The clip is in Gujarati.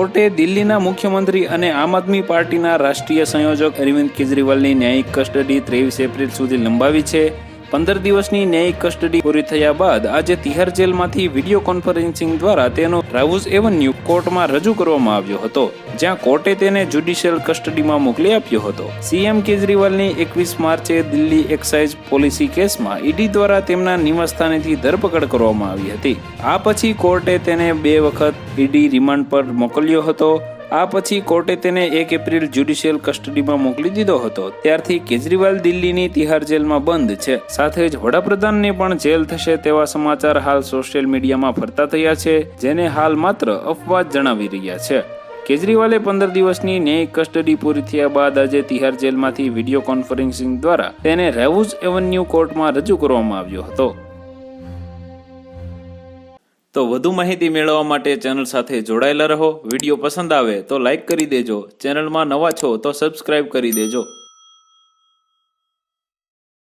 કોર્ટે દિલ્હીના મુખ્યમંત્રી અને આમ આદમી પાર્ટીના રાષ્ટ્રીય સંયોજક અરવિંદ કેજરીવાલની ન્યાયિક કસ્ટડી 23 એપ્રિલ સુધી લંબાવી છે। 15 દિવસની ન્યાયિક કસ્ટડી પૂરી થયા બાદ આજે તિહાર જેલમાંથી વિડીયો કોન્ફરન્સિંગ દ્વારા તેનો રાઉઝ એવન્યુ કોર્ટમાં રજૂ કરવામાં આવ્યો હતો, જ્યાં કોર્ટે તેને જ્યુડિશિયલ કસ્ટડીમાં મોકલી આપ્યો હતો। સીએમ કેજરીવાલની 21 માર્ચે દિલ્હી એક્સાઇઝ પોલિસી કેસમાં ઈડી દ્વારા તેમના નિવાસસ્થાનેથી ધરપકડ કરવામાં આવી હતી। આ પછી કોર્ટે તેને 2 વખત ઈડી રિમાન્ડ પર મોકલ્યો હતો। આ પછી કોર્ટે તેને 1 એપ્રિલ જ્યુડિશિયલ કસ્ટડીમાં મોકલી દીધો હતો। ત્યારથી કેજરીવાલ દિલ્હીની તિહાર જેલમાં બંધ છે। સાથે જ વડાપ્રધાનને પણ જેલ થશે તેવા સમાચાર હાલ સોશિયલ મીડિયામાં ફરતા થયા છે, જેને હાલ માત્ર અફવા જ જણાવી રહ્યા છે। કેજરીવાલે 15 દિવસની ન્યાયિક કસ્ટડી પૂરી થયા બાદ આજે તિહાર જેલમાંથી વિડીયો કોન્ફરન્સિંગ દ્વારા તેને રાઉઝ એવન્યુ કોર્ટમાં રજૂ કરવામાં આવ્યો હતો। તો વધુ માહિતી મેળવવા માટે ચેનલ સાથે જોડાયેલા રહો। વિડીયો પસંદ આવે તો લાઈક કરી દેજો। ચેનલમાં નવા છો તો સબસ્ક્રાઇબ કરી દેજો।